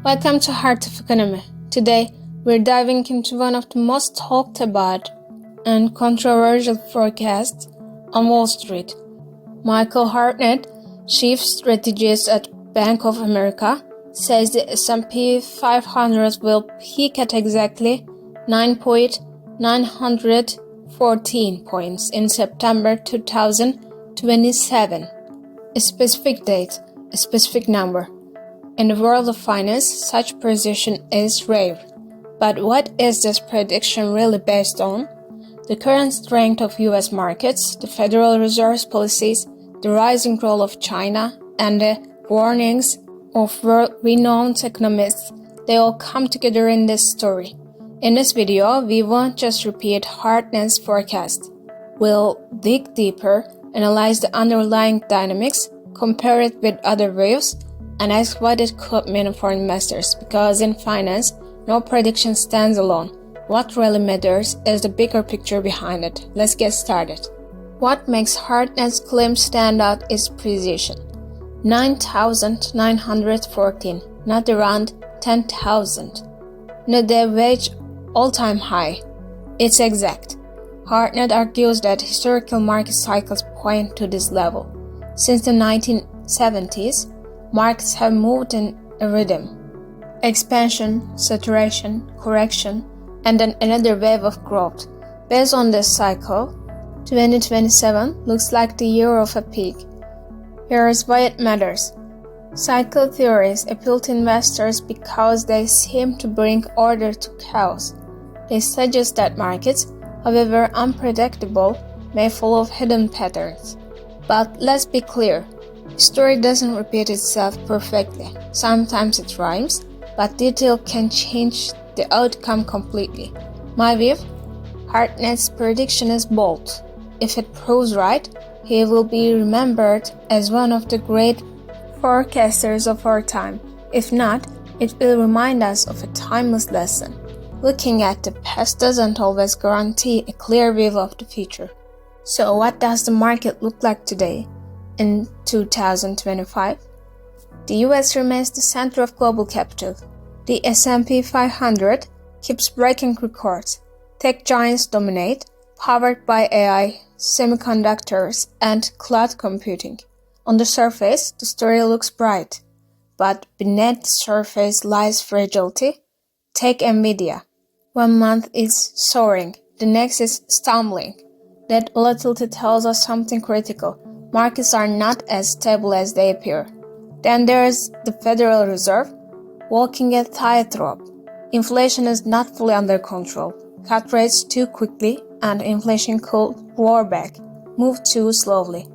Welcome to Heart of Economy. Today, we're diving into one of the most talked about and controversial forecasts on Wall Street. Michael Hartnett, chief strategist at Bank of America, says the S&P 500 will peak at exactly 9.914 points in September 2027. A specific date, a specific number. In the world of finance, such precision is rare. But what is this prediction really based on? The current strength of US markets, the Federal Reserve's policies, the rising role of China, and the warnings of world-renowned economists, they all come together in this story. In this video, we won't just repeat Hartnett's forecast. We'll dig deeper, analyze the underlying dynamics, compare it with other views, and ask what it could mean for investors, because in finance, no prediction stands alone. What really matters is the bigger picture behind it. Let's get started. What makes Hartnett's claim stand out is precision. 9,914, not around 10,000. No, they reach all-time high. It's exact. Hartnett argues that historical market cycles point to this level. Since the 1970s, markets have moved in a rhythm. Expansion, saturation, correction, and then another wave of growth. Based on this cycle, 2027 looks like the year of a peak. Here is why it matters. Cycle theories appeal to investors because they seem to bring order to chaos. They suggest that markets, however unpredictable, may follow hidden patterns. But let's be clear. History doesn't repeat itself perfectly. Sometimes it rhymes, but detail can change the outcome completely. My view? Hartnett's prediction is bold. If it proves right, he will be remembered as one of the great forecasters of our time. If not, it will remind us of a timeless lesson. Looking at the past doesn't always guarantee a clear view of the future. So what does the market look like today? In 2025, the US remains the center of global capital. The S&P 500 keeps breaking records. Tech giants dominate, powered by AI, semiconductors, and cloud computing. On the surface, the story looks bright, but beneath the surface lies fragility. Take Nvidia. 1 month is soaring, the next is stumbling. That volatility tells us something critical. Markets are not as stable as they appear. Then there's the Federal Reserve, walking a tightrope. Inflation is not fully under control. Cut rates too quickly, and inflation could roar back, move too slowly.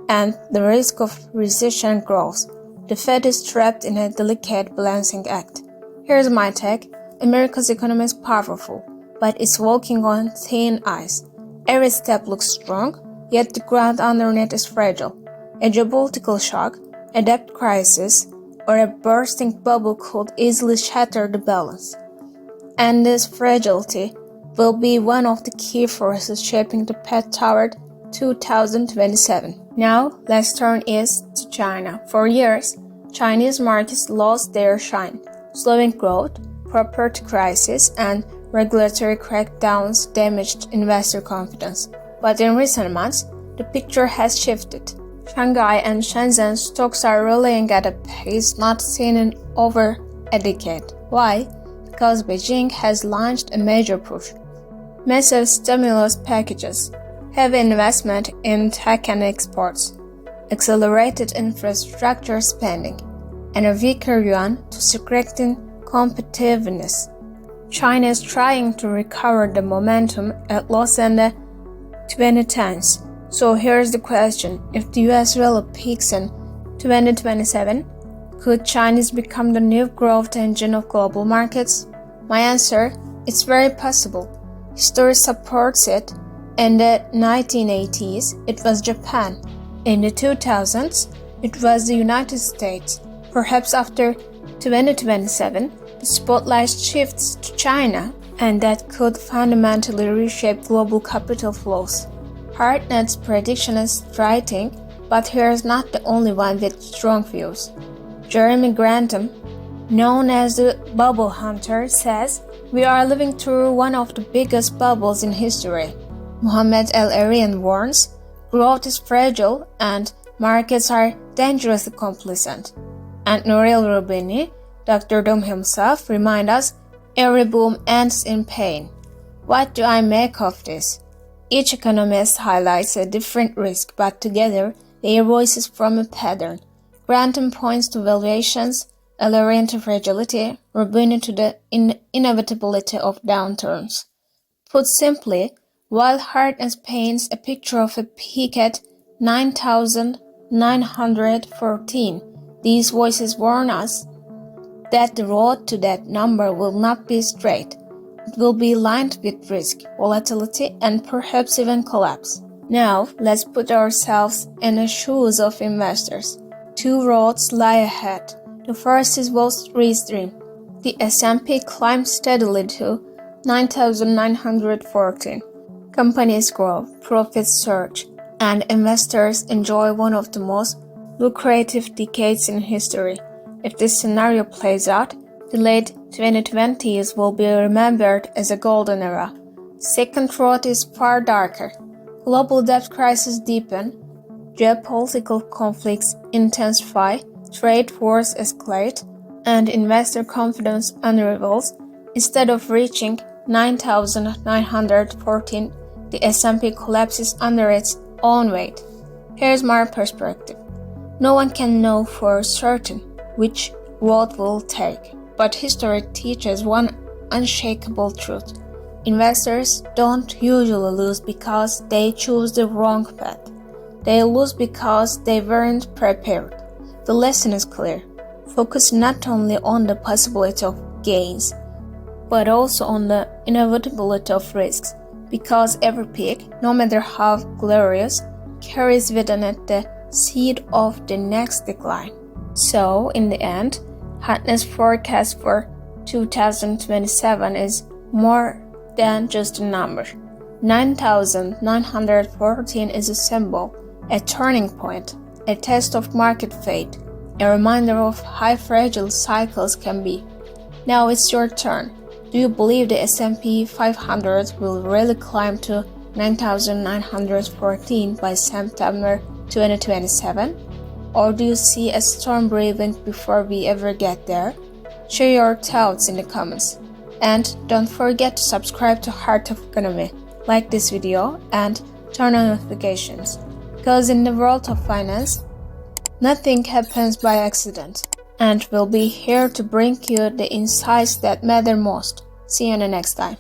And the risk of recession grows. The Fed is trapped in a delicate balancing act. Here's my take. America's economy is powerful, but it's walking on thin ice. Every step looks strong, yet the ground underneath is fragile. A geopolitical shock, a debt crisis, or a bursting bubble could easily shatter the balance. And this fragility will be one of the key forces shaping the path toward 2027. Now, let's turn east to China. For years, Chinese markets lost their shine. Slowing growth, property crisis, and regulatory crackdowns damaged investor confidence. But in recent months, the picture has shifted. Shanghai and Shenzhen stocks are rallying at a pace not seen in over a decade. Why? Because Beijing has launched a major push. Massive stimulus packages, heavy investment in tech and exports, accelerated infrastructure spending, and a weaker yuan to strengthen competitiveness. China is trying to recover the momentum it lost in the 2010s. So here's the question. If the US really peaks in 2027, could China become the new growth engine of global markets? My answer, it's very possible. History supports it. In the 1980s, it was Japan. In the 2000s, it was the United States. Perhaps after 2027, the spotlight shifts to China, and that could fundamentally reshape global capital flows. Hartnett's prediction is striking, but he is not the only one with strong views. Jeremy Grantham, known as the bubble hunter, says, "We are living through one of the biggest bubbles in history." Mohamed El-Erian warns, "Growth is fragile and markets are dangerously complacent." And Nouriel Roubini, Dr. Doom himself, reminds us, "Every boom ends in pain." What do I make of this? Each economist highlights a different risk, but together their voices form a pattern. Grantham points to valuations, El-Erian to fragility, Roubini to the inevitability of downturns. Put simply, while Hartnett paints a picture of a peak at 9,914, these voices warn us that the road to that number will not be straight. It will be lined with risk, volatility, and perhaps even collapse. Now, let's put ourselves in the shoes of investors. Two roads lie ahead. The first is Wall Street's dream. The S&P climbed steadily to 9,914. Companies grow, profits surge, and investors enjoy one of the most lucrative decades in history. If this scenario plays out, the late 2020s will be remembered as a golden era. Second road is far darker. Global debt crises deepen, geopolitical conflicts intensify, trade wars escalate, and investor confidence unravels. Instead of reaching 9,914, the S&P collapses under its own weight. Here's my perspective. No one can know for certain which road will take, but history teaches one unshakable truth. Investors don't usually lose because they choose the wrong path. They lose because they weren't prepared. The lesson is clear. Focus not only on the possibility of gains, but also on the inevitability of risks, because every peak, no matter how glorious, carries within it the seed of the next decline. So, in the end, Hartnett's forecast for 2027 is more than just a number. 9,914 is a symbol, a turning point, a test of market fate, a reminder of how fragile cycles can be. Now it's your turn. Do you believe the S&P 500 will really climb to 9,914 by September 2027? Or do you see a storm brewing before we ever get there? Share your thoughts in the comments. And don't forget to subscribe to Heart of Economy, like this video, and turn on notifications. Because in the world of finance, nothing happens by accident. And we'll be here to bring you the insights that matter most. See you in the next time.